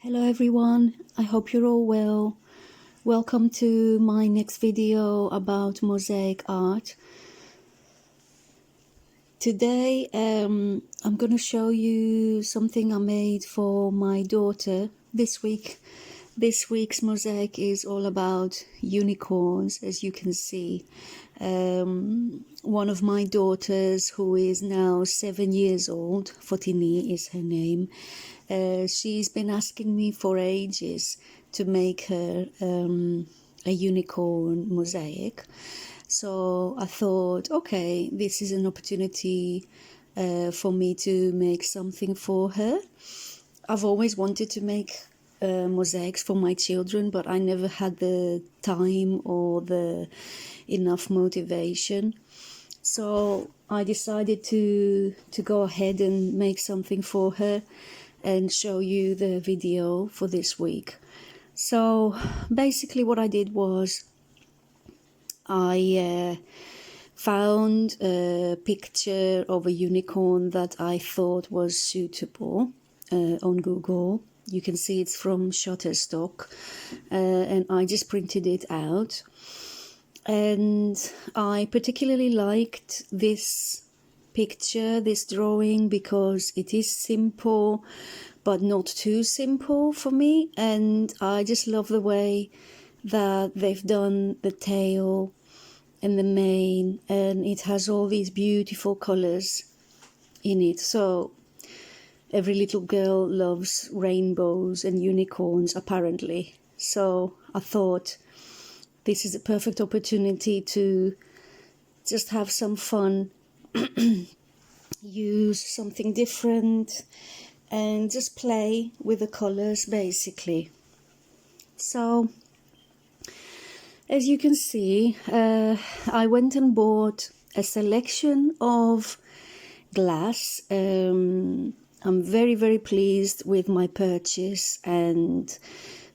Hello everyone, I hope you're all well. Welcome to my next video about mosaic art. Today I'm going to show you something I made for my daughter this week. This week's mosaic is all about unicorns, as you can see. One of my daughters, who is now 7 years old, Fotini is her name, she's been asking me for ages to make her a unicorn mosaic. So I thought, okay, this is an opportunity for me to make something for her. I've always wanted to make mosaics for my children, but I never had the time or the enough motivation. So I decided to go ahead and make something for her and show you the video for this week. So basically what I did was I found a picture of a unicorn that I thought was suitable on Google. You can see it's from Shutterstock, and I just printed it out. And I particularly liked this picture, this drawing, because it is simple but not too simple for me, and I just love the way that they've done the tail and the mane, and it has all these beautiful colors in it. So every little girl loves rainbows and unicorns, apparently. So I thought this is a perfect opportunity to just have some fun, use something different, and just play with the colors, basically. So as you can see, I went and bought a selection of glass. I'm very pleased with my purchase and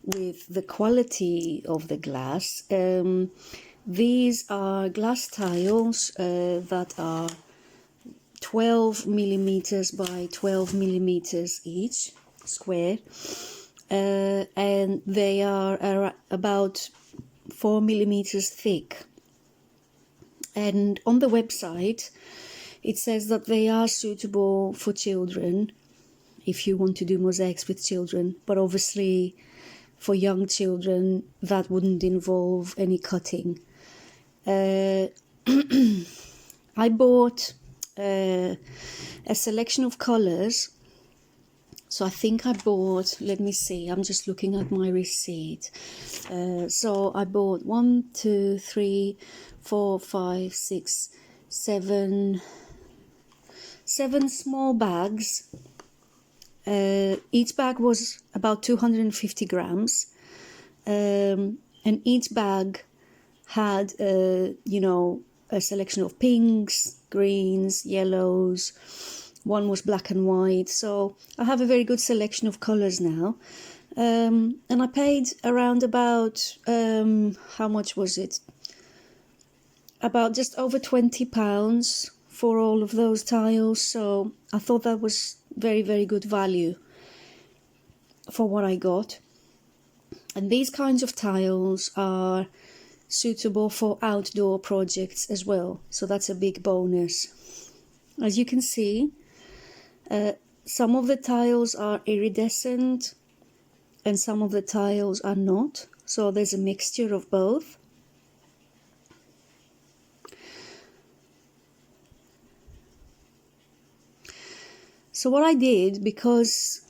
with the quality of the glass. These are glass tiles that are 12 millimeters by 12 millimeters each, square, and they are about 4 millimeters thick. And on the website it says that they are suitable for children, if you want to do mosaics with children, but obviously for young children that wouldn't involve any cutting. I bought a selection of colors. So I think I bought, let me see, I'm just looking at my receipt. So I bought 1, 2, 3, 4, 5, 6, 7 small bags. Each bag was about 250 grams, and each bag had a selection of pinks, greens, yellows. One was black and white. So I have a very good selection of colors now, and I paid around about how much was it? About just over £20 for all of those tiles. So I thought that was very good value for what I got. And these kinds of tiles are suitable for outdoor projects as well, so that's a big bonus. As you can see, some of the tiles are iridescent and some of the tiles are not, so there's a mixture of both. So what I did, because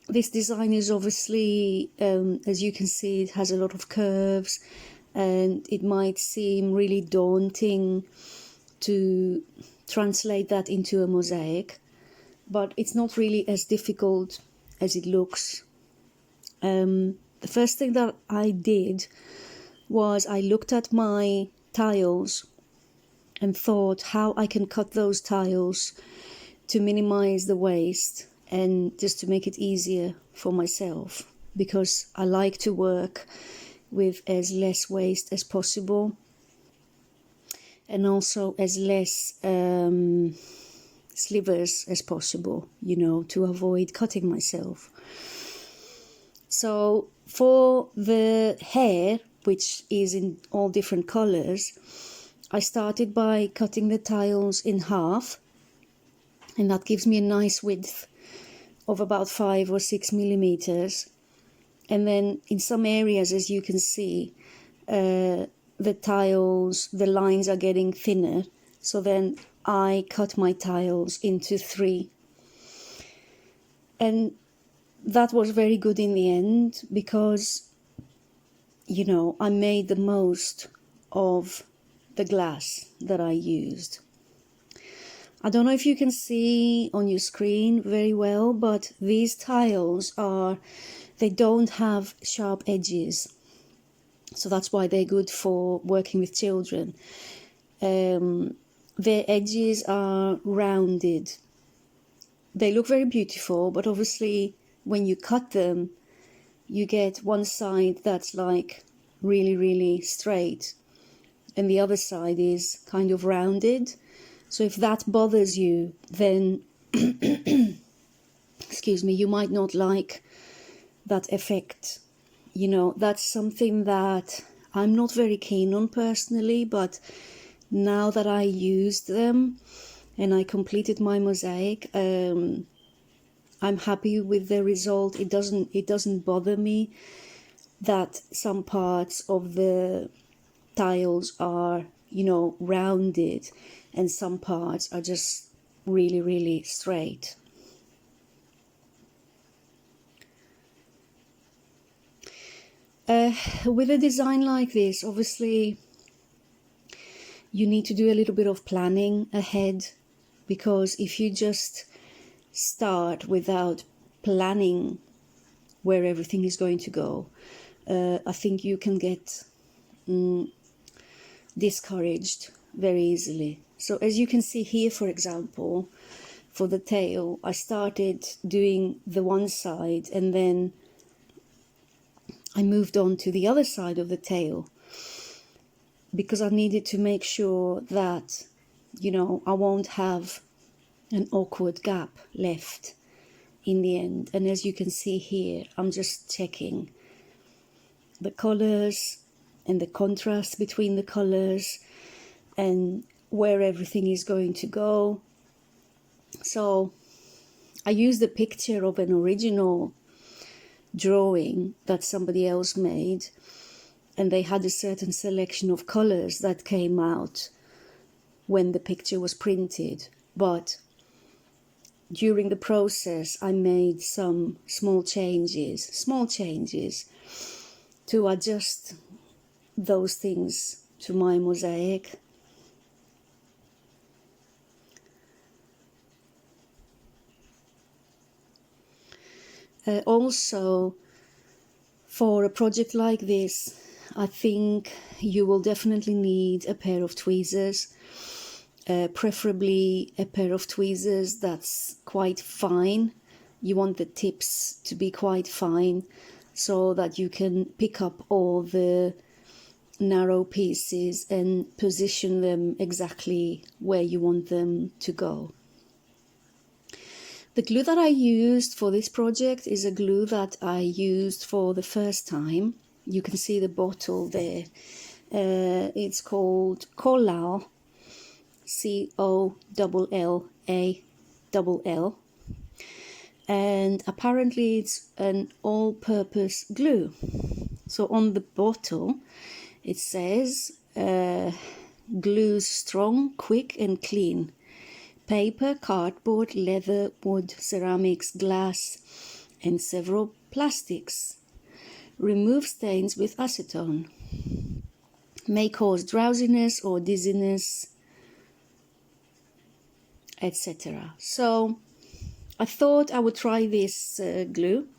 this design is obviously, as you can see, it has a lot of curves, and it might seem really daunting to translate that into a mosaic, but it's not really as difficult as it looks. The first thing that I did was I looked at my tiles and thought how I can cut those tiles to minimize the waste and just to make it easier for myself, because I like to work with as less waste as possible and also as less slivers as possible, to avoid cutting myself. So for the hair, which is in all different colors, I started by cutting the tiles in half, and that gives me a nice width of about 5 or 6 millimeters. And then in some areas, as you can see, the tiles, the lines are getting thinner. So then I cut my tiles into 3. And that was very good in the end because, you know, I made the most of the glass that I used. I don't know if you can see on your screen very well, but these tiles they don't have sharp edges. So that's why they're good for working with children. Their edges are rounded. They look very beautiful, but obviously when you cut them, you get one side that's like really, really straight, and the other side is kind of rounded. So if that bothers you, then, excuse me, you might not like that effect. You know, that's something that I'm not very keen on personally, but now that I used them and I completed my mosaic, I'm happy with the result. It doesn't bother me that some parts of the tiles are, you know, rounded and some parts are just really, really straight. With a design like this, obviously you need to do a little bit of planning ahead, because if you just start without planning where everything is going to go, I think you can get discouraged very easily. So as you can see here, for example, for the tail, I started doing the one side and then I moved on to the other side of the tail because I needed to make sure that, you know, I won't have an awkward gap left in the end. And as you can see here, I'm just checking the colors and the contrast between the colors and where everything is going to go. So I used a picture of an original drawing that somebody else made, and they had a certain selection of colors that came out when the picture was printed. But during the process, I made some small changes to adjust those things to my mosaic. Also, for a project like this, I think you will definitely need a pair of tweezers, preferably a pair of tweezers that's quite fine. You want the tips to be quite fine so that you can pick up all the narrow pieces and position them exactly where you want them to go. The glue that I used for this project is a glue that I used for the first time. You can see the bottle there. It's called Collall, Collall, and apparently it's an all-purpose glue. So on the bottle it says glues strong, quick and clean. Paper, cardboard, leather, wood, ceramics, glass, and several plastics. Remove stains with acetone. May cause drowsiness or dizziness, etc. So I thought I would try this glue.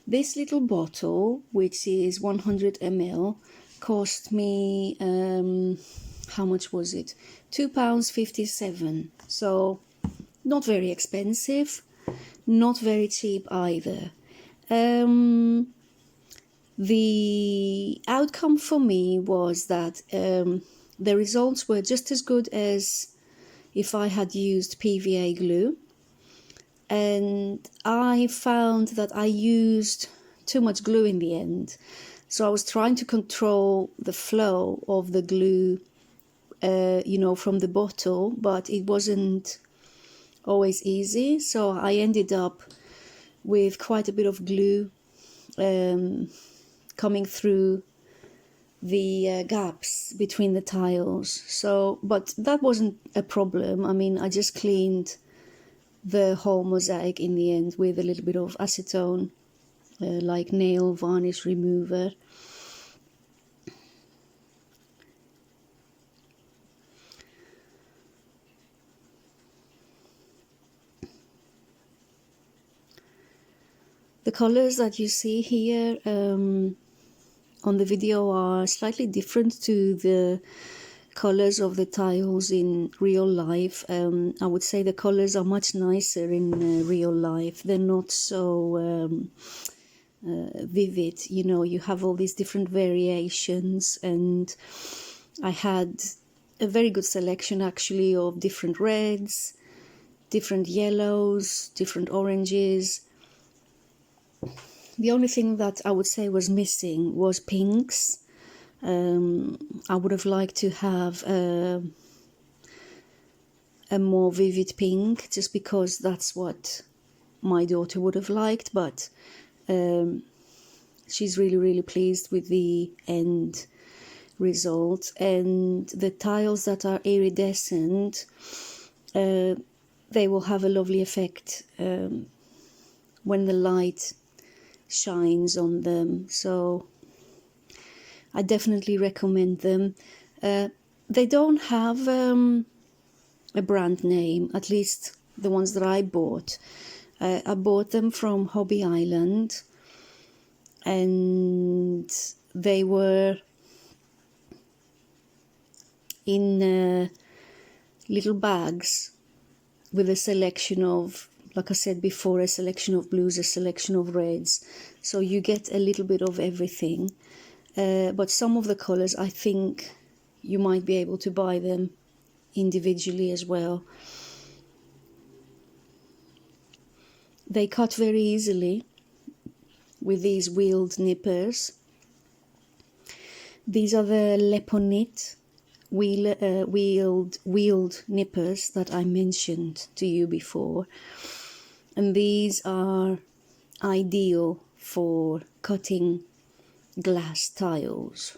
This little bottle, which is 100 ml, cost me, how much was it? £2.57. So not very expensive, not very cheap either. The outcome for me was that the results were just as good as if I had used PVA glue. And I found that I used too much glue in the end. So I was trying to control the flow of the glue, from the bottle, but it wasn't always easy. So I ended up with quite a bit of glue coming through the gaps between the tiles. So, but that wasn't a problem. I mean, I just cleaned the whole mosaic in the end with a little bit of acetone, like nail varnish remover. The colors that you see here on the video are slightly different to the colors of the tiles in real life. I would say the colors are much nicer in real life. They're not so vivid. You have all these different variations, and I had a very good selection actually of different reds, different yellows, different oranges. The only thing that I would say was missing was pinks. I would have liked to have a more vivid pink, just because that's what my daughter would have liked, but she's really, really pleased with the end result. And the tiles that are iridescent, they will have a lovely effect when the light shines on them. So I definitely recommend them. They don't have a brand name, at least the ones that I bought. I bought them from Hobby Island, and they were in little bags with a selection of, like I said before, a selection of blues, a selection of reds. So you get a little bit of everything. But some of the colors, I think you might be able to buy them individually as well. They cut very easily with these wheeled nippers. These are the Leponit wheeled nippers that I mentioned to you before. And these are ideal for cutting glass tiles.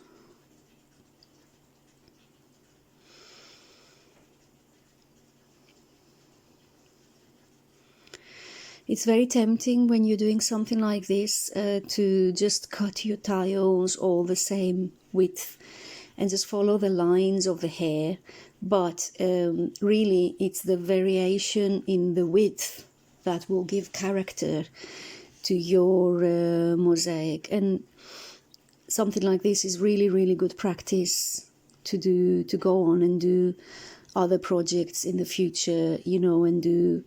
It's very tempting when you're doing something like this to just cut your tiles all the same width and just follow the lines of the hair, but really it's the variation in the width that will give character to your mosaic. And something like this is really, really good practice to go on and do other projects in the future, and do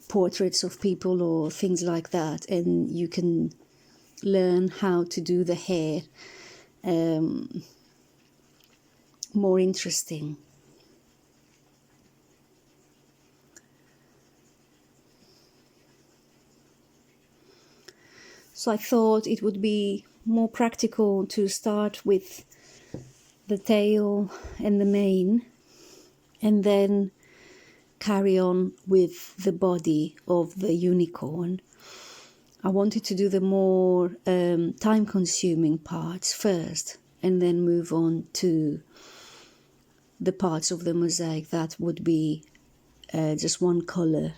portraits of people or things like that, and you can learn how to do the hair more interesting. So I thought it would be more practical to start with the tail and the mane, and then carry on with the body of the unicorn. I wanted to do the more time-consuming parts first, and then move on to the parts of the mosaic that would be just one color.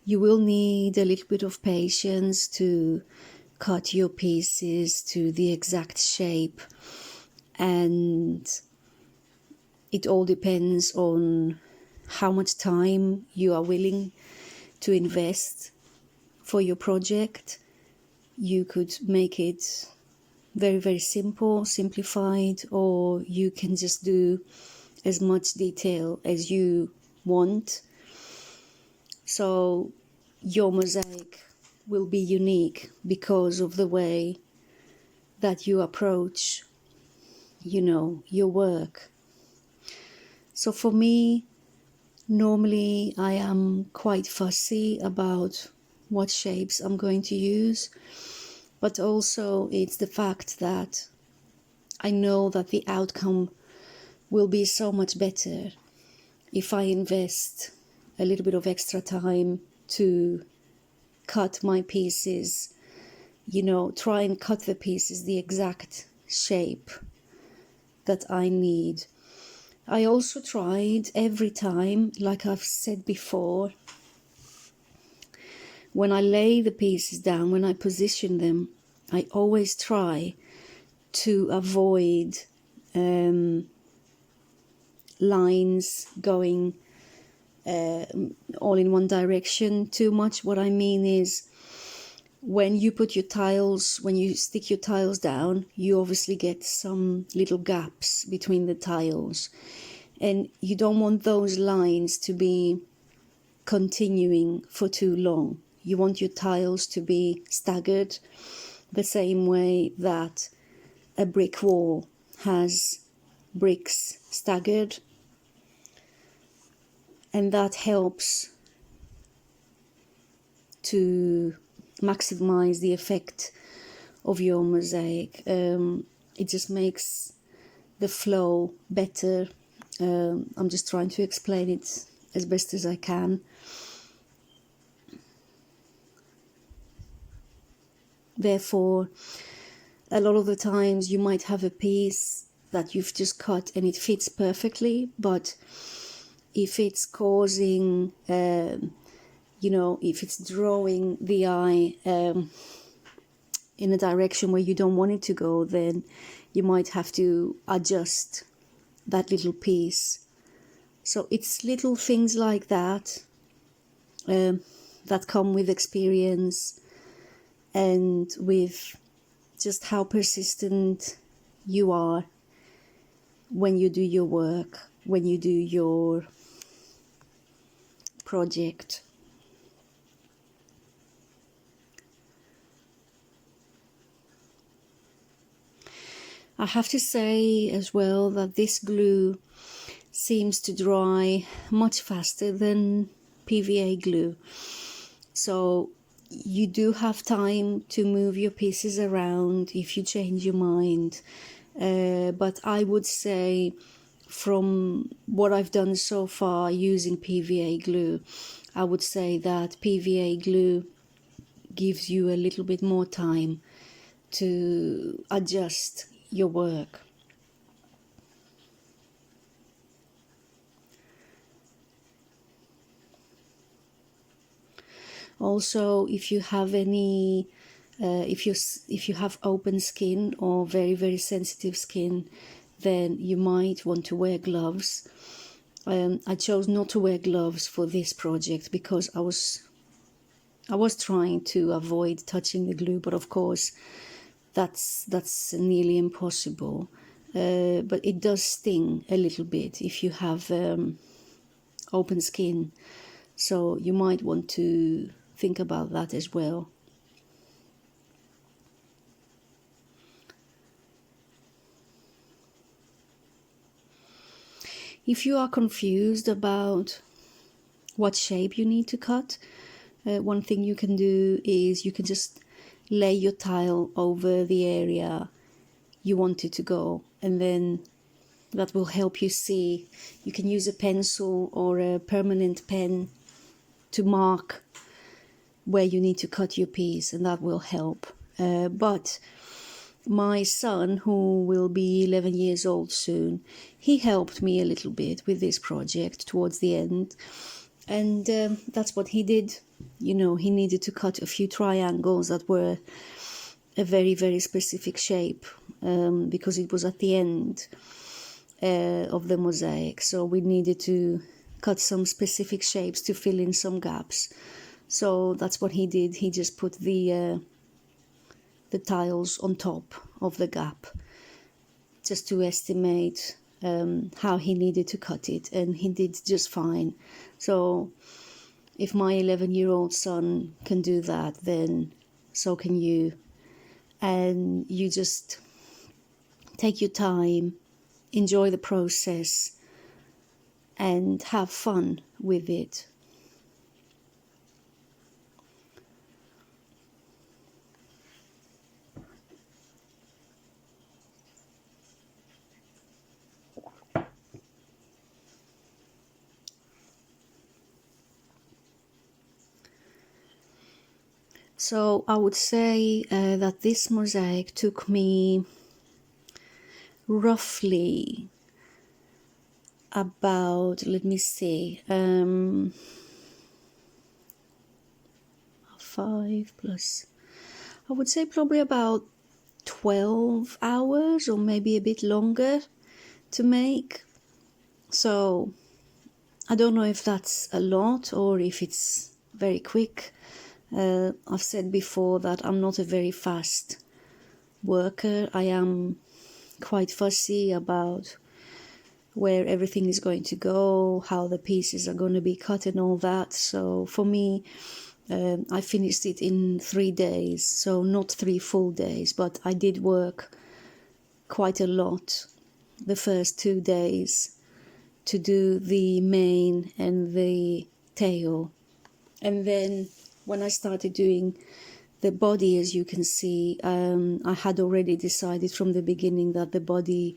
You will need a little bit of patience to cut your pieces to the exact shape, and it all depends on how much time you are willing to invest for your project. You could make it very, very simplified, or you can just do as much detail as you want. So your mosaic will be unique because of the way that you approach, your work. So for me, Normally I am quite fussy about what shapes I'm going to use, but also it's the fact that I know that the outcome will be so much better if I invest a little bit of extra time to cut my pieces, try and cut the pieces the exact shape that I need. I also tried every time, like I've said before, when I lay the pieces down, when I position them, I always try to avoid lines going all in one direction too much. What I mean is, when you stick your tiles down, you obviously get some little gaps between the tiles, and you don't want those lines to be continuing for too long. You want your tiles to be staggered the same way that a brick wall has bricks staggered, and that helps to maximize the effect of your mosaic. It just makes the flow better. I'm just trying to explain it as best as I can. Therefore, a lot of the times you might have a piece that you've just cut and it fits perfectly, but if it's causing, if it's drawing the eye in a direction where you don't want it to go, then you might have to adjust that little piece. So it's little things like that that come with experience and with just how persistent you are when you do your work, when you do your project. I have to say as well that this glue seems to dry much faster than PVA glue. So you do have time to move your pieces around if you change your mind. But I would say, from what I've done so far using PVA glue, I would say that PVA glue gives you a little bit more time to adjust your work. Also, if you have any, if you have open skin or very, very sensitive skin, then you might want to wear gloves. I chose not to wear gloves for this project because I was trying to avoid touching the glue, but of course that's nearly impossible. But it does sting a little bit if you have open skin, so you might want to think about that as well. If you are confused about what shape you need to cut, one thing you can do is you can just lay your tile over the area you want it to go, and then that will help you see. You can use a pencil or a permanent pen to mark where you need to cut your piece, and that will help. But my son, who will be 11 years old soon, he helped me a little bit with this project towards the end, and that's what he did. He needed to cut a few triangles that were a very, very specific shape, because it was at the end of the mosaic, so we needed to cut some specific shapes to fill in some gaps. So that's what he did. He just put the tiles on top of the gap just to estimate how he needed to cut it, and he did just fine. So if my 11-year-old son can do that, then so can you. And you just take your time, enjoy the process, and have fun with it. So I would say that this mosaic took me roughly about, let me see, 5 plus, I would say probably about 12 hours or maybe a bit longer to make. So I don't know if that's a lot or if it's very quick. I've said before that I'm not a very fast worker. I am quite fussy about where everything is going to go, how the pieces are going to be cut and all that. So for me, I finished it in 3 days, so not 3 full days, but I did work quite a lot the first 2 days to do the mane and the tail. And then when I started doing the body, as you can see, I had already decided from the beginning that the body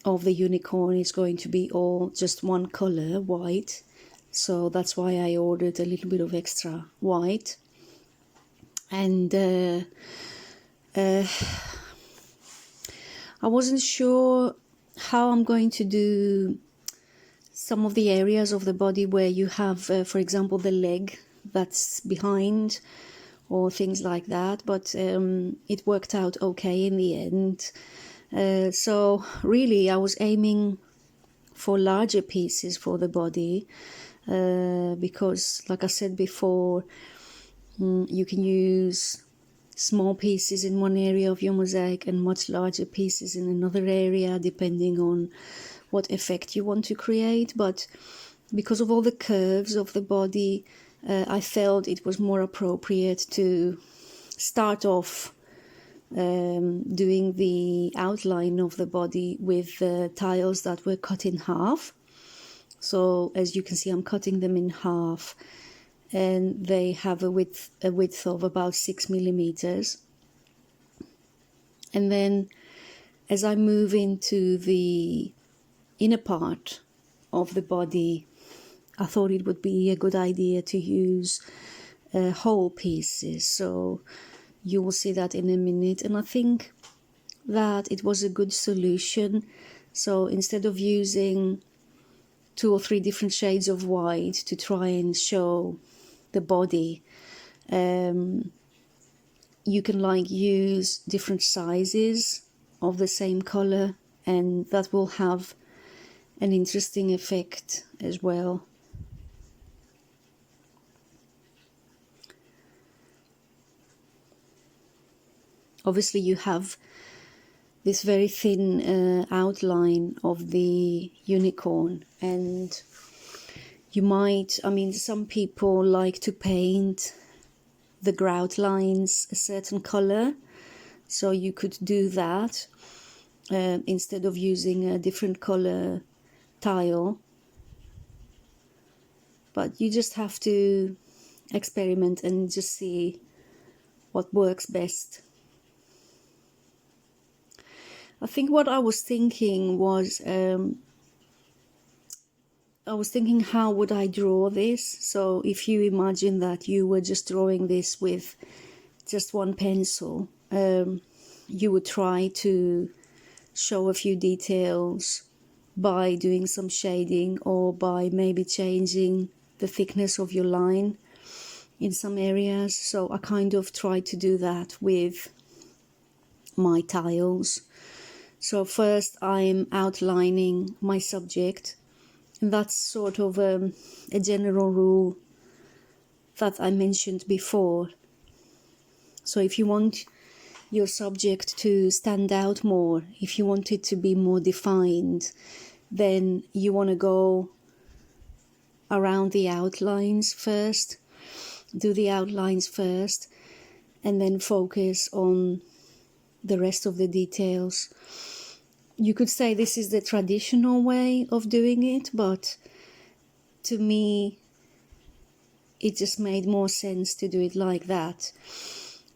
of the unicorn is going to be all just one color, white. So that's why I ordered a little bit of extra white. And I wasn't sure how I'm going to do some of the areas of the body where you have, for example, the leg that's behind or things like that. But it worked out okay in the end. So really I was aiming for larger pieces for the body because, like I said before, you can use small pieces in one area of your mosaic and much larger pieces in another area, depending on what effect you want to create. But because of all the curves of the body, I felt it was more appropriate to start off doing the outline of the body with tiles that were cut in half. So as you can see, I'm cutting them in half, and they have a width of about 6 millimeters. And then as I move into the inner part of the body, I thought it would be a good idea to use whole pieces. So you will see that in a minute. And I think that it was a good solution. So instead of using 2 or 3 different shades of white to try and show the body, you can use different sizes of the same color, and that will have an interesting effect as well. Obviously you have this very thin outline of the unicorn, and you might, some people like to paint the grout lines a certain color, so you could do that instead of using a different color tile. But you just have to experiment and just see what works best. I think what I was thinking was, how would I draw this? So if you imagine that you were just drawing this with just one pencil, you would try to show a few details by doing some shading or by maybe changing the thickness of your line in some areas. So I kind of tried to do that with my tiles. So first I'm outlining my subject, and that's sort of a general rule that I mentioned before. So if you want your subject to stand out more, if you want it to be more defined, then you want to go around the outlines first, do the outlines first, and then focus on the rest of the details. You could say this is the traditional way of doing it, but to me, it just made more sense to do it like that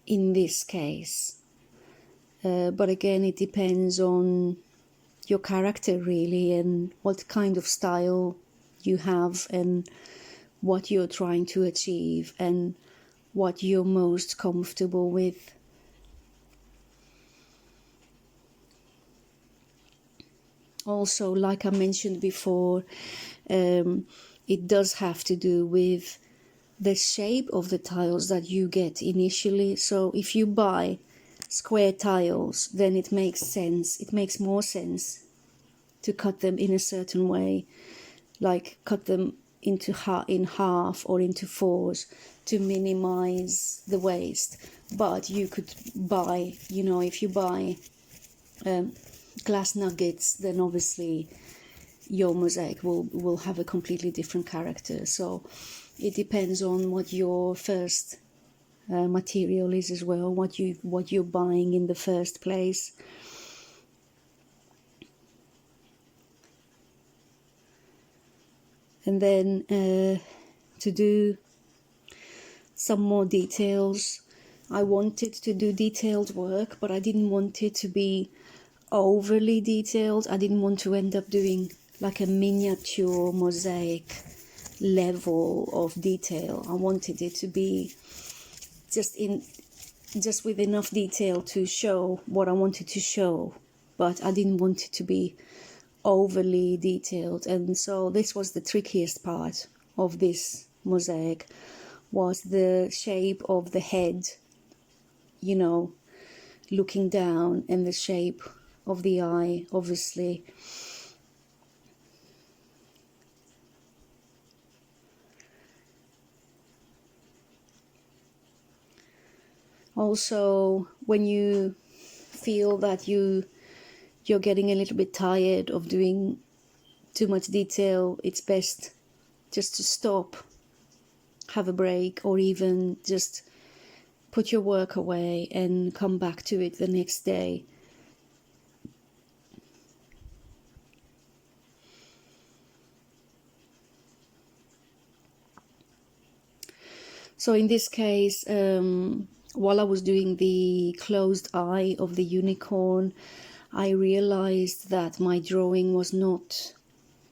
in this case. But again, it depends on your character really, and what kind of style you have, and what you're trying to achieve, and what you're most comfortable with. Also, like I mentioned before, it does have to do with the shape of the tiles that you get initially. So if you buy square tiles, then it makes sense. It makes more sense to cut them in a certain way, like cut them into in half or into fours to minimize the waste. But you could buy, if you buy glass nuggets, then obviously your mosaic will have a completely different character. So it depends on what your first material is as well, what you're buying in the first place. And then to do some more details, I wanted to do detailed work, but I didn't want it to be overly detailed. I didn't want to end up doing like a miniature mosaic level of detail. I wanted it to be just with enough detail to show what I wanted to show, but I didn't want it to be overly detailed. And so this was the trickiest part of this mosaic, was the shape of the head, looking down, and the shape of the eye, obviously. Also, when you feel that you're getting a little bit tired of doing too much detail, it's best just to stop, have a break, or even just put your work away and come back to it the next day. So in this case, while I was doing the closed eye of the unicorn, I realized that my drawing was not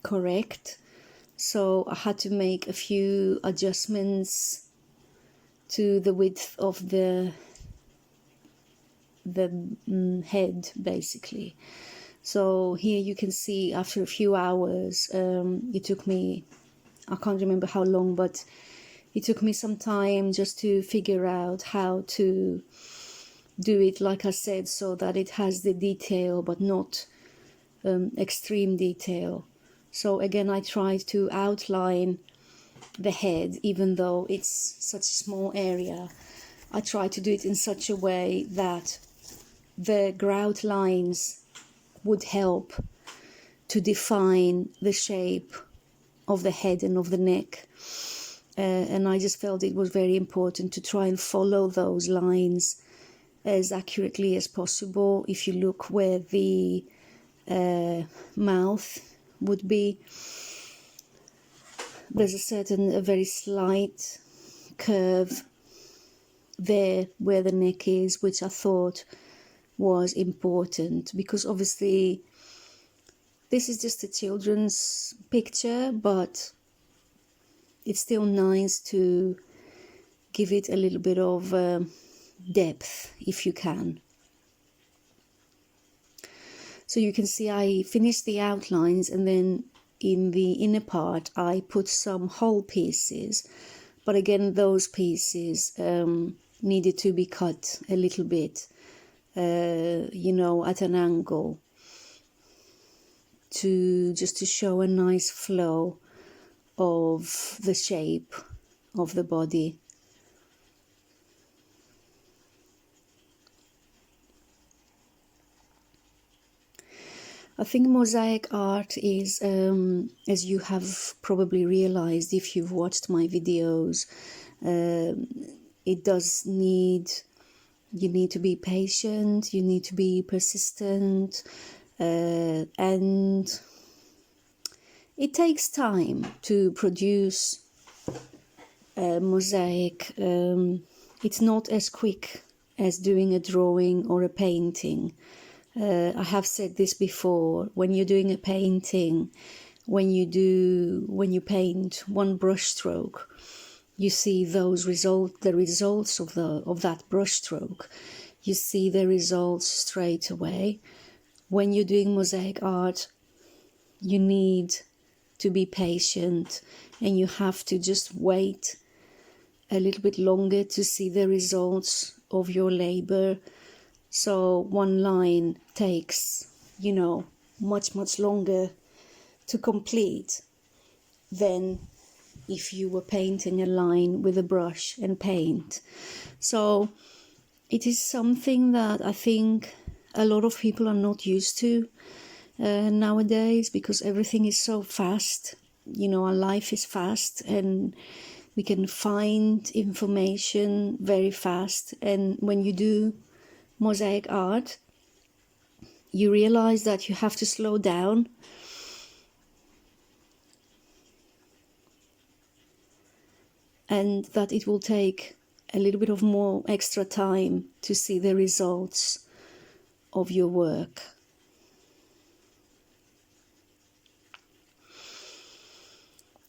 correct. So I had to make a few adjustments to the width of the head, basically. So here you can see, after a few hours, it took me, I can't remember how long, but it took me some time just to figure out how to do it, like I said, so that it has the detail but not extreme detail. So again, I tried to outline the head, even though it's such a small area. I tried to do it in such a way that the grout lines would help to define the shape of the head and of the neck. And I just felt it was very important to try and follow those lines as accurately as possible. If you look where the mouth would be, there's a very slight curve there where the neck is, which I thought was important, because obviously this is just a children's picture, but it's still nice to give it a little bit of depth if you can. So you can see I finished the outlines, and then in the inner part I put some whole pieces, but again those pieces needed to be cut a little bit, at an angle, to show a nice flow of the shape of the body. I think mosaic art is, as you have probably realized if you've watched my videos, it does need, you need to be patient, you need to be persistent, and It takes time to produce a mosaic. It's not as quick as doing a drawing or a painting. I have said this before. When you're doing a painting, when you paint one brush stroke, you see the results of that brush stroke. You see the results straight away. When you're doing mosaic art, you need to be patient, and you have to just wait a little bit longer to see the results of your labor. So one line takes, much longer to complete than if you were painting a line with a brush and paint. So it is something that I think a lot of people are not used to nowadays, because everything is so fast. Our life is fast, and we can find information very fast. And when you do mosaic art, you realize that you have to slow down. And that it will take a little bit of more extra time to see the results of your work.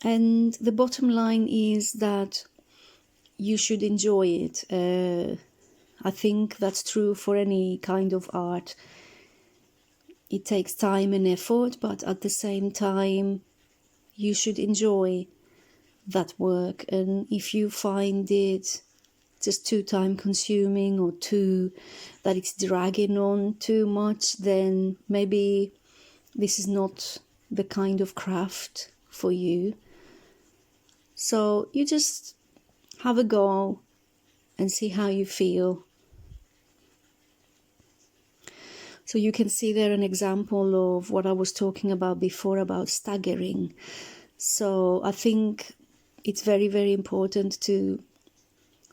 And the bottom line is that you should enjoy it. I think that's true for any kind of art. It takes time and effort, but at the same time, you should enjoy that work. And if you find it just too time consuming, or that it's dragging on too much, then maybe this is not the kind of craft for you. So you just have a go and see how you feel. So you can see there an example of what I was talking about before, about staggering. So I think it's very, very important to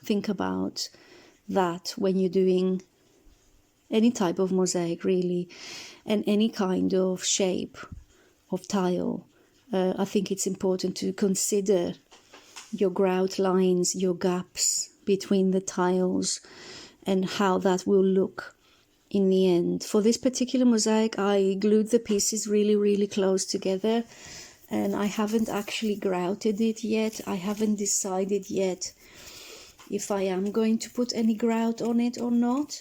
think about that when you're doing any type of mosaic, really, and any kind of shape of tile. I think it's important to consider your grout lines, your gaps between the tiles, and how that will look in the end. For this particular mosaic, I glued the pieces really, really close together, and I haven't actually grouted it yet. I haven't decided yet if I am going to put any grout on it or not.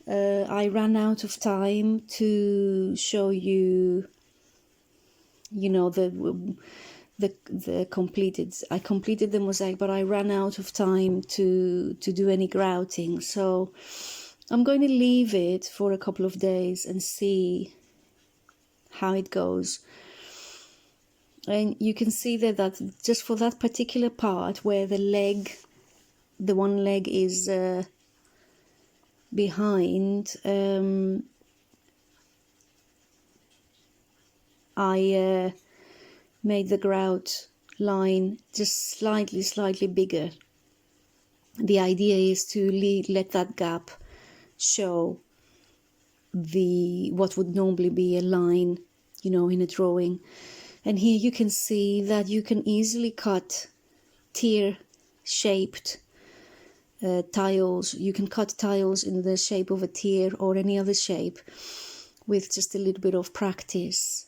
I ran out of time to show you, the completed. I completed the mosaic, but I ran out of time to do any grouting. So I'm going to leave it for a couple of days and see how it goes. And you can see that just for that particular part where the one leg is behind, I made the grout line just slightly bigger. The idea is to let that gap show what would normally be a line, in a drawing. And here you can see that you can easily cut tear-shaped tiles. You can cut tiles in the shape of a tear or any other shape with just a little bit of practice.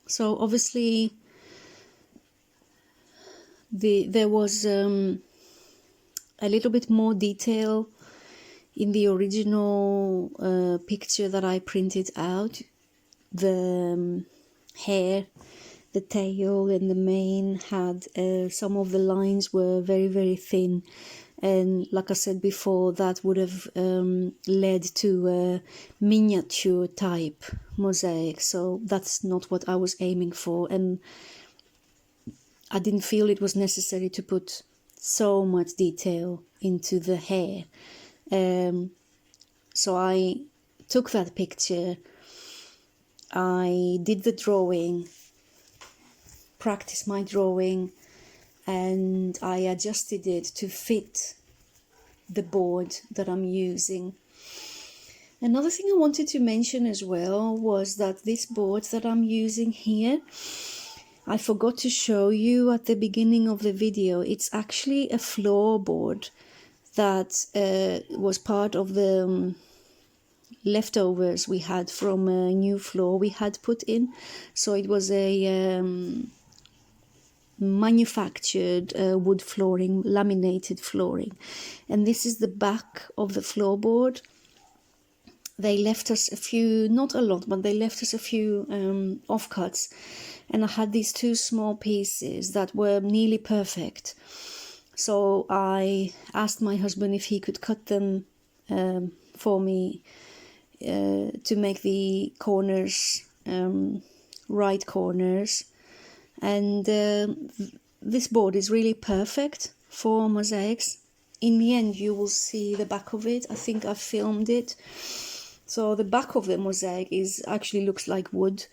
So obviously there was a little bit more detail in the original picture that I printed out. The hair, the tail and the mane had some of the lines were very, very thin. And like I said before, that would have led to a miniature type mosaic. So that's not what I was aiming for. And I didn't feel it was necessary to put so much detail into the hair. So I took that picture. I did the drawing, practiced my drawing, and I adjusted it to fit the board that I'm using. Another thing I wanted to mention as well was that this board that I'm using here, I forgot to show you at the beginning of the video. It's actually a floorboard that was part of the leftovers we had from a new floor we had put in. So it was a manufactured wood flooring, laminated flooring. And this is the back of the floorboard. They left us a few, not a lot, but they left us a few offcuts. And I had these two small pieces that were nearly perfect. So I asked my husband if he could cut them for me to make the corners right corners. And this board is really perfect for mosaics. In the end, you will see the back of it. I think I filmed it. So the back of the mosaic actually looks like wood,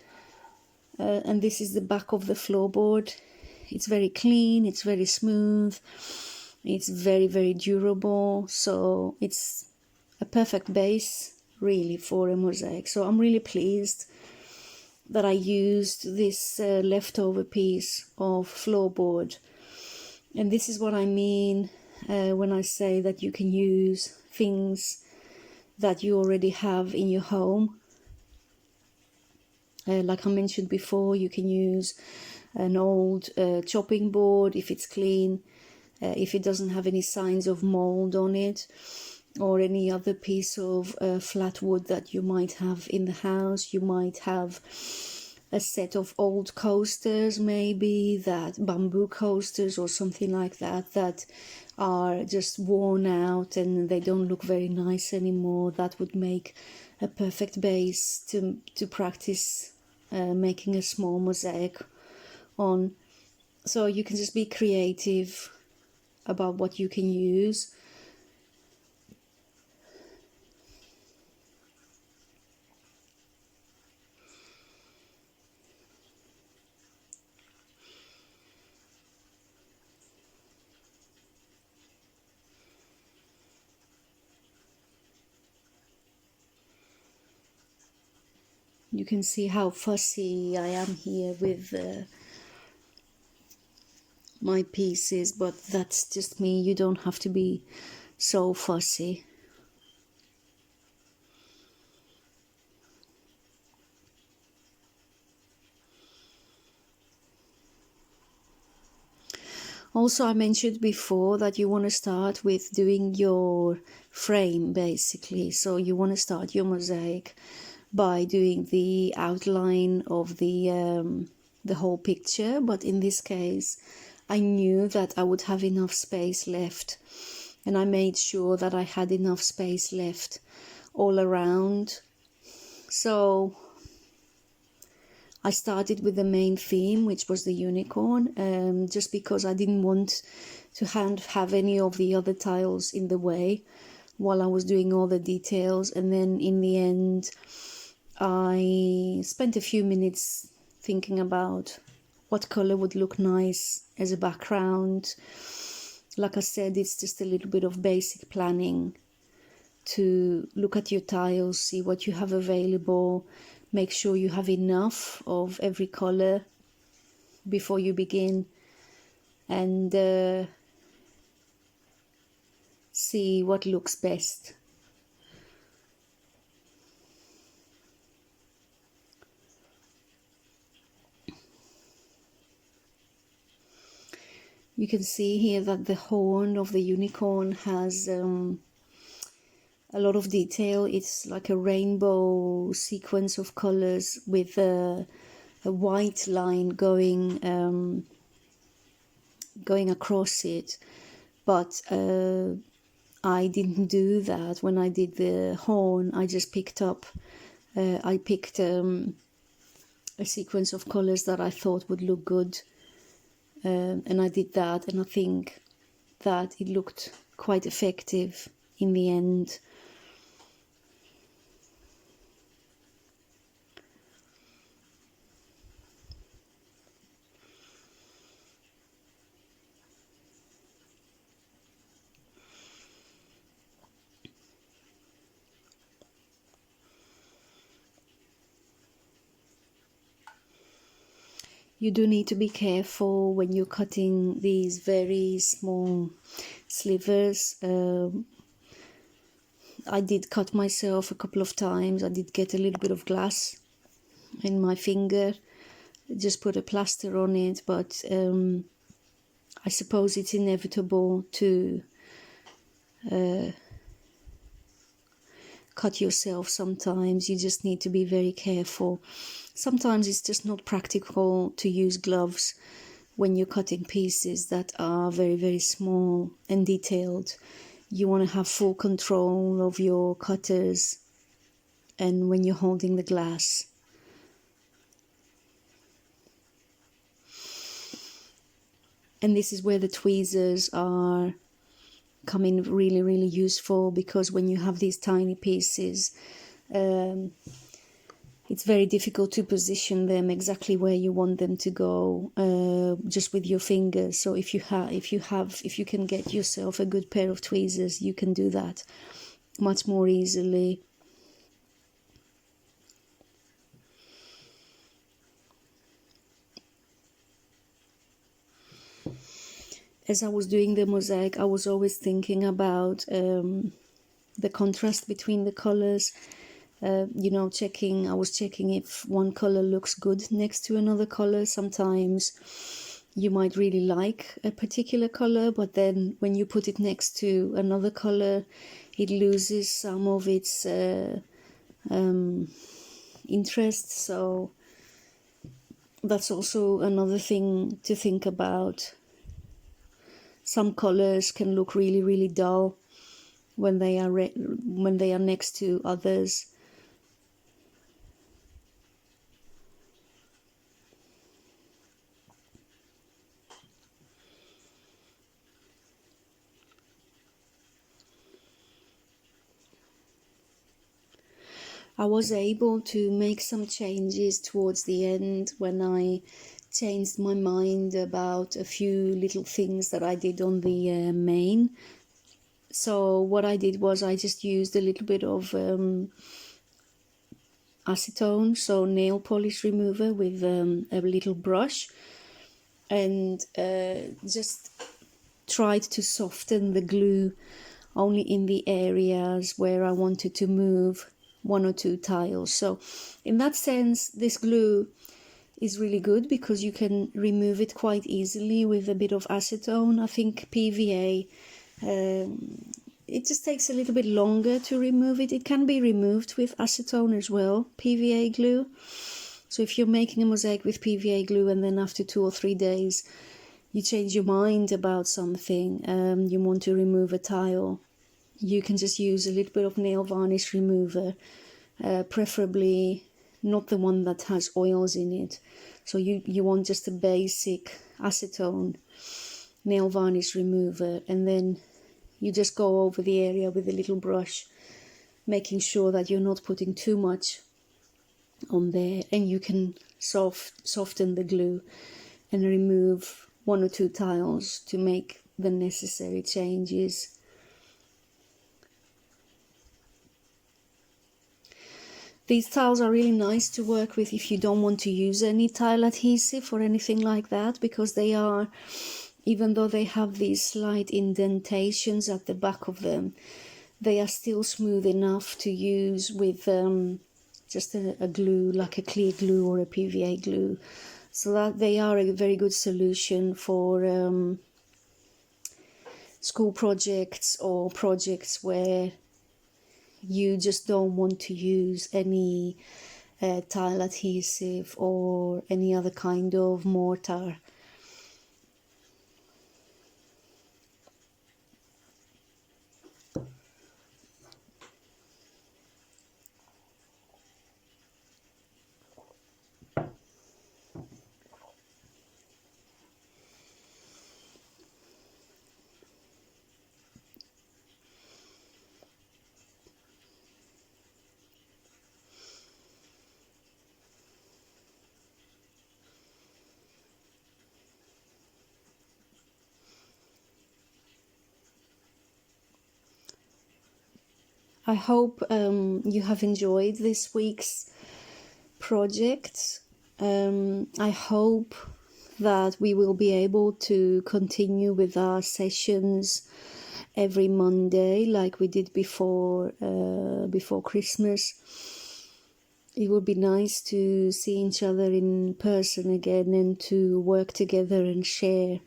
and this is the back of the floorboard. It's very clean, it's very smooth, it's very, very durable. So it's a perfect base really for a mosaic. So I'm really pleased that I used this leftover piece of floorboard. And this is what I mean when I say that you can use things that you already have in your home. Like I mentioned before, you can use an old chopping board if it's clean, if it doesn't have any signs of mold on it, or any other piece of flat wood that you might have in the house. You might have a set of old coasters, maybe that bamboo coasters or something like that, that are just worn out and they don't look very nice anymore. That would make a perfect base to practice making a small mosaic on. So you can just be creative about what you can use. You can see how fussy I am here with my pieces, but that's just me. You don't have to be so fussy. Also, I mentioned before that you want to start with doing your frame, basically. So you want to start your mosaic by doing the outline of the whole picture. But in this case, I knew that I would have enough space left, and I made sure that I had enough space left all around. So I started with the main theme, which was the unicorn, just because I didn't want to have any of the other tiles in the way while I was doing all the details. And then in the end, I spent a few minutes thinking about what color would look nice as a background. Like I said, it's just a little bit of basic planning to look at your tiles, see what you have available, make sure you have enough of every color before you begin, and see what looks best. You can see here that the horn of the unicorn has a lot of detail. It's like a rainbow sequence of colors with a white line going across it. But I didn't do that when I did the horn. I just picked up, I picked a sequence of colors that I thought would look good. And I did that, and I think that it looked quite effective in the end. You do need to be careful when you're cutting these very small slivers. I did cut myself a couple of times. I did get a little bit of glass in my finger. Just put a plaster on it, but I suppose it's inevitable to cut yourself sometimes. You just need to be very careful. Sometimes it's just not practical to use gloves when you're cutting pieces that are very, very small and detailed. You want to have full control of your cutters and when you're holding the glass. And this is where the tweezers are coming really, really useful, because when you have these tiny pieces, it's very difficult to position them exactly where you want them to go, just with your fingers. So if you can get yourself a good pair of tweezers, you can do that much more easily. As I was doing the mosaic, I was always thinking about the contrast between the colors. I was checking if one color looks good next to another color. Sometimes you might really like a particular color, but then when you put it next to another color, it loses some of its interest. So that's also another thing to think about. Some colors can look really, really dull when they are next to others. I was able to make some changes towards the end when I changed my mind about a few little things that I did on the mane. So what I did was I just used a little bit of acetone, so nail polish remover, with a little brush, and just tried to soften the glue only in the areas where I wanted to move one or two tiles. So in that sense, this glue is really good because you can remove it quite easily with a bit of acetone. I think PVA, it just takes a little bit longer to remove it. It can be removed with acetone as well, PVA glue. So if you're making a mosaic with PVA glue and then after 2 or 3 days you change your mind about something, you want to remove a tile, you can just use a little bit of nail varnish remover, preferably not the one that has oils in it. So you want just a basic acetone nail varnish remover, and then you just go over the area with a little brush, making sure that you're not putting too much on there, and you can soften the glue and remove 1 or 2 tiles to make the necessary changes. These tiles are really nice to work with if you don't want to use any tile adhesive or anything like that, because they are, even though they have these slight indentations at the back of them, they are still smooth enough to use with just a glue, like a clear glue or a PVA glue. So that they are a very good solution for school projects or projects where you just don't want to use any tile adhesive or any other kind of mortar. I hope you have enjoyed this week's project. I hope that we will be able to continue with our sessions every Monday like we did before Christmas. It would be nice to see each other in person again and to work together and share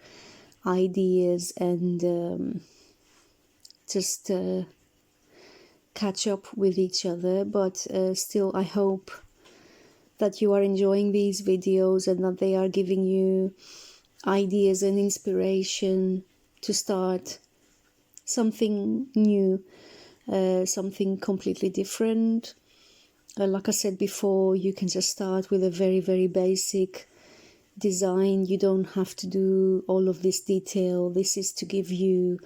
ideas and just catch up with each other. But still, I hope that you are enjoying these videos and that they are giving you ideas and inspiration to start something new, something completely different. Like I said before, you can just start with a very, very basic design. You don't have to do all of this detail. This is to give you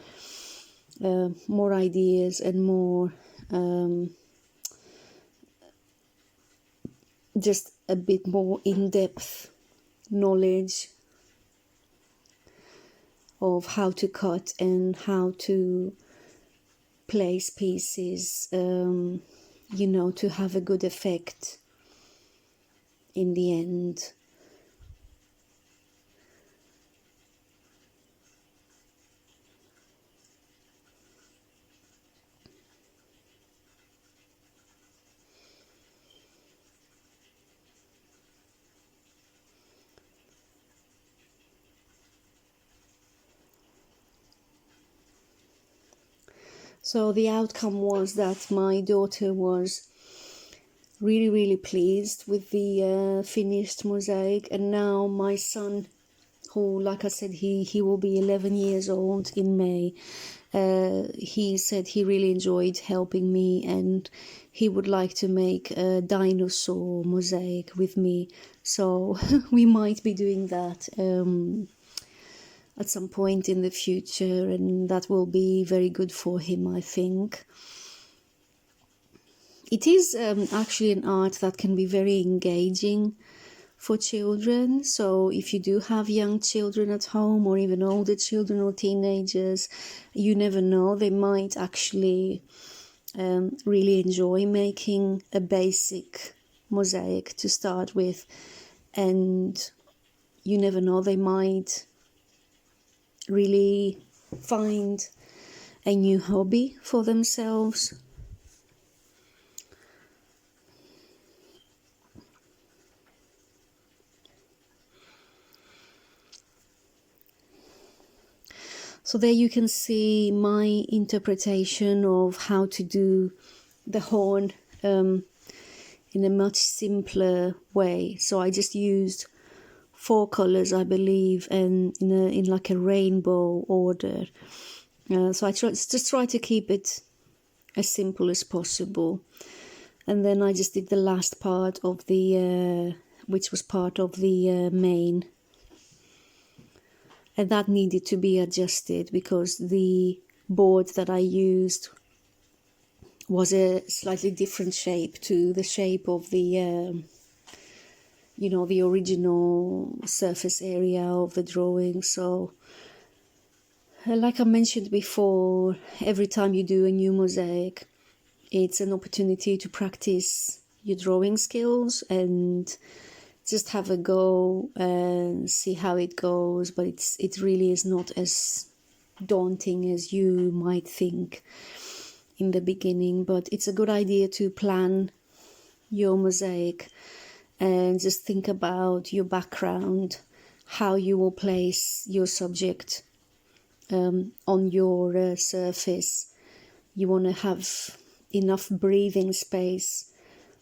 more ideas and more just a bit more in-depth knowledge of how to cut and how to place pieces, to have a good effect in the end. So the outcome was that my daughter was really, really pleased with the finished mosaic, and now my son, who, like I said, he will be 11 years old in May, he said he really enjoyed helping me and he would like to make a dinosaur mosaic with me. So we might be doing that at some point in the future, and that will be very good for him, I think. It is actually an art that can be very engaging for children. So if you do have young children at home, or even older children or teenagers, you never know, they might actually really enjoy making a basic mosaic to start with, and you never know, they might really find a new hobby for themselves. So there you can see my interpretation of how to do the horn in a much simpler way. So I just used 4 colors, I believe, and in like a rainbow order. So I just try to keep it as simple as possible. And then I just did the last part of the, which was part of the mane. And that needed to be adjusted because the board that I used was a slightly different shape to the shape of the, the original surface area of the drawing. So, like I mentioned before, every time you do a new mosaic, it's an opportunity to practice your drawing skills and just have a go and see how it goes. But it really is not as daunting as you might think in the beginning. But it's a good idea to plan your mosaic and just think about your background, how you will place your subject on your surface. You want to have enough breathing space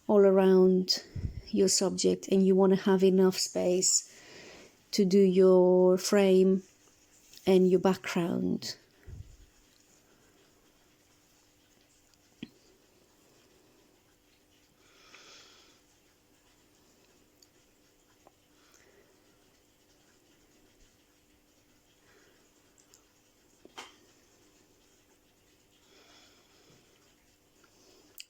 all around your subject, and you want to have enough space to do your frame and your background.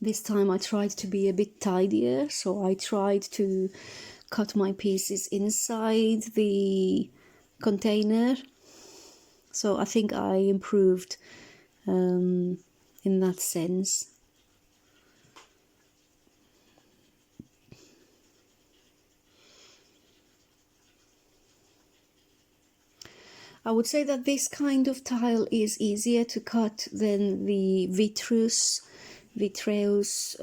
This time I tried to be a bit tidier, so I tried to cut my pieces inside the container. So I think I improved in that sense. I would say that this kind of tile is easier to cut than the vitreous tiles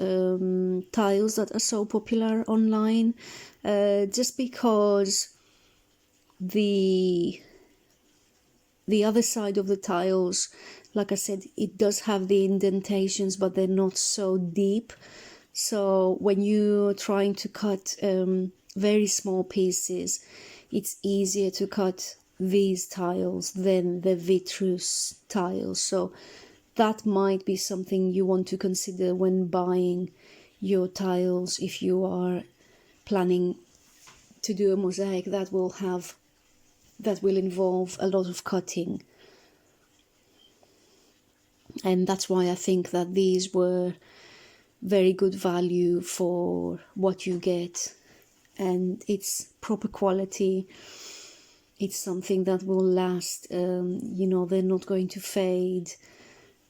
that are so popular online, just because the other side of the tiles, like I said, it does have the indentations, but they're not so deep. So when you're trying to cut very small pieces, it's easier to cut these tiles than the vitreous tiles. So that might be something you want to consider when buying your tiles, if you are planning to do a mosaic that will involve a lot of cutting. And that's why I think that these were very good value for what you get, and it's proper quality. It's something that will last. They're not going to fade,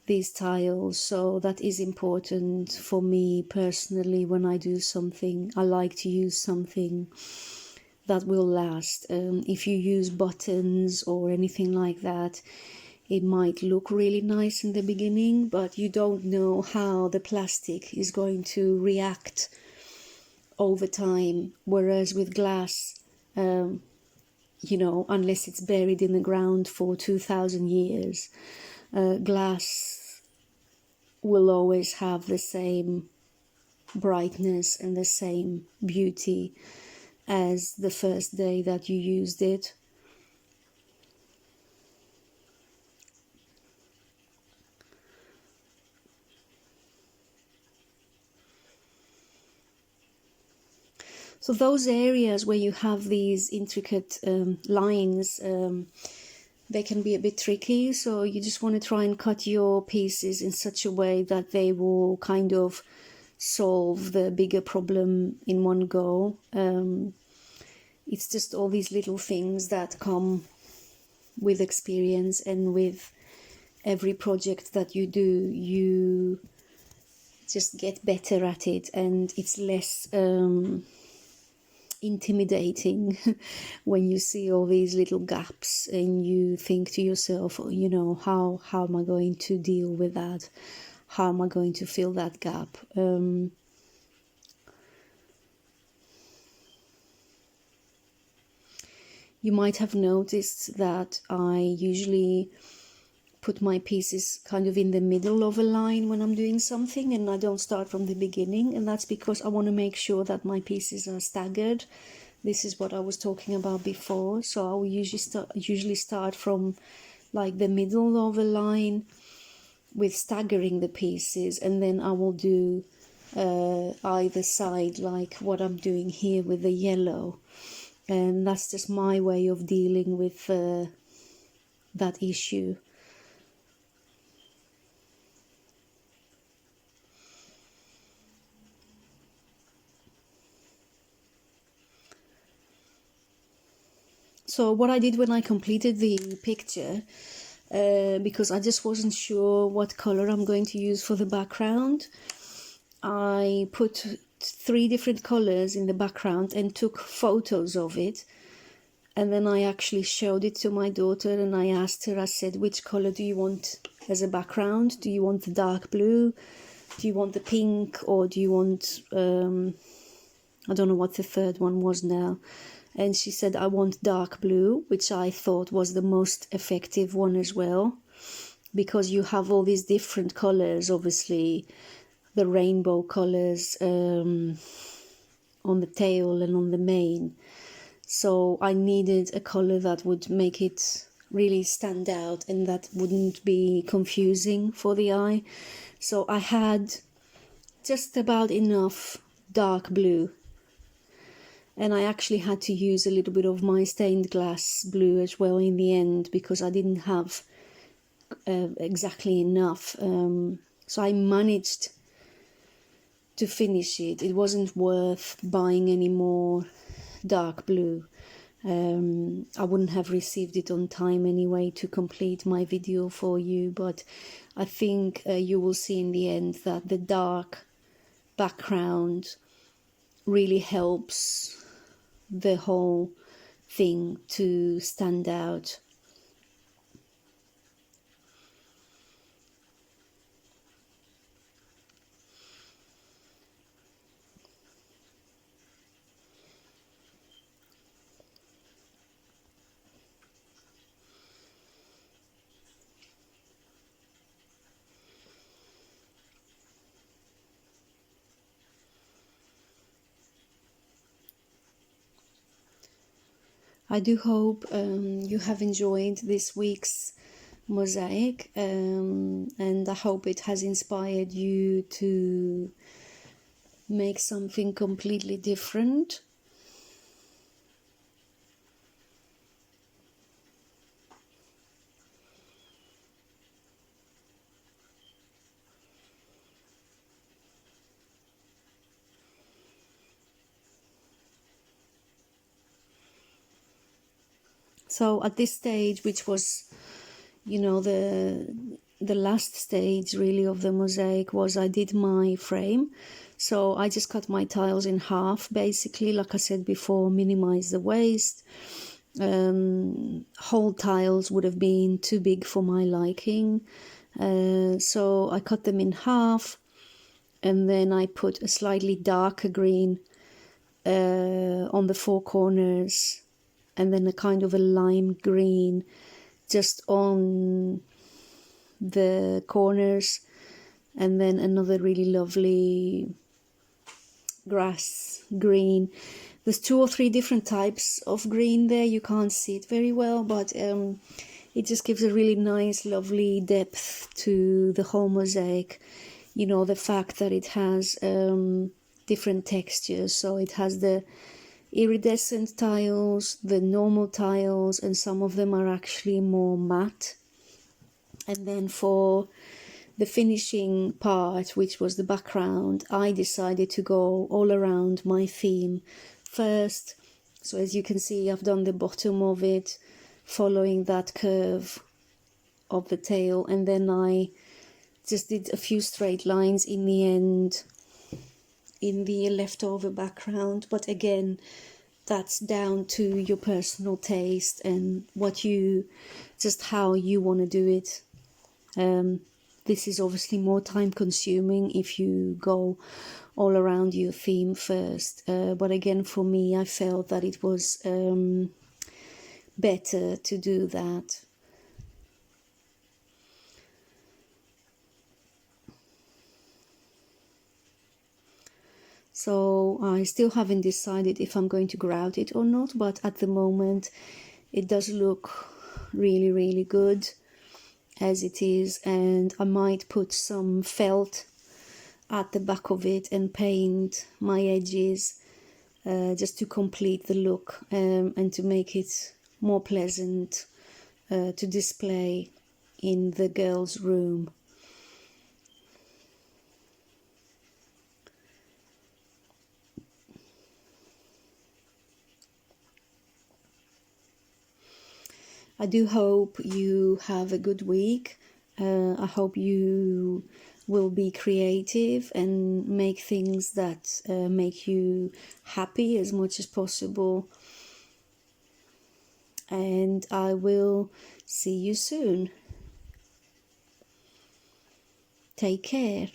these tiles. So that is important for me personally. When I do something, I like to use something that will last. If you use buttons or anything like that, it might look really nice in the beginning, but you don't know how the plastic is going to react over time. Whereas with glass, unless it's buried in the ground for 2,000 years, glass will always have the same brightness and the same beauty as the first day that you used it. So those areas where you have these intricate lines, they can be a bit tricky. So you just want to try and cut your pieces in such a way that they will kind of solve the bigger problem in one go. It's just all these little things that come with experience, and with every project that you do, you just get better at it, and it's less intimidating when you see all these little gaps and you think to yourself, how am I going to deal with that? How am I going to fill that gap? You might have noticed that I usually put my pieces kind of in the middle of a line when I'm doing something, and I don't start from the beginning, and that's because I want to make sure that my pieces are staggered. This is what I was talking about before. So I will usually start from like the middle of a line with staggering the pieces, and then I will do either side, like what I'm doing here with the yellow. And that's just my way of dealing with that issue. So what I did when I completed the picture, because I just wasn't sure what color I'm going to use for the background, I put 3 different colors in the background and took photos of it. And then I actually showed it to my daughter, and I asked her, I said, which color do you want as a background? Do you want the dark blue? Do you want the pink? Or do you want, I don't know what the third one was now. And she said, I want dark blue, which I thought was the most effective one as well, because you have all these different colors, obviously, the rainbow colors on the tail and on the mane. So I needed a color that would make it really stand out and that wouldn't be confusing for the eye. So I had just about enough dark blue. And I actually had to use a little bit of my stained glass blue as well in the end, because I didn't have exactly enough. So I managed to finish it. It wasn't worth buying any more dark blue. I wouldn't have received it on time anyway to complete my video for you, but I think you will see in the end that the dark background really helps the whole thing to stand out. I do hope you have enjoyed this week's mosaic, and I hope it has inspired you to make something completely different. So at this stage, which was, you know, the last stage really of the mosaic, was I did my frame. So I just cut my tiles in half, basically, like I said before, minimize the waste. Whole tiles would have been too big for my liking, so I cut them in half, and then I put a slightly darker green on the four corners, and then a kind of a lime green just on the corners, and then another really lovely grass green. There's 2 or 3 different types of green there. You can't see it very well, but it just gives a really nice, lovely depth to the whole mosaic. You know, the fact that it has different textures. So it has the iridescent tiles, the normal tiles, and some of them are actually more matte. And then for the finishing part, which was the background, I decided to go all around my theme first. So as you can see, I've done the bottom of it, following that curve of the tail, and then I just did a few straight lines in the end in the leftover background. But again, that's down to your personal taste and just how you want to do it. This is obviously more time consuming if you go all around your theme first, but again, for me, I felt that it was better to do that. So I still haven't decided if I'm going to grout it or not, but at the moment it does look really, really good as it is, and I might put some felt at the back of it and paint my edges just to complete the look, and to make it more pleasant to display in the girls' room. I do hope you have a good week. I hope you will be creative and make things that make you happy as much as possible. And I will see you soon. Take care.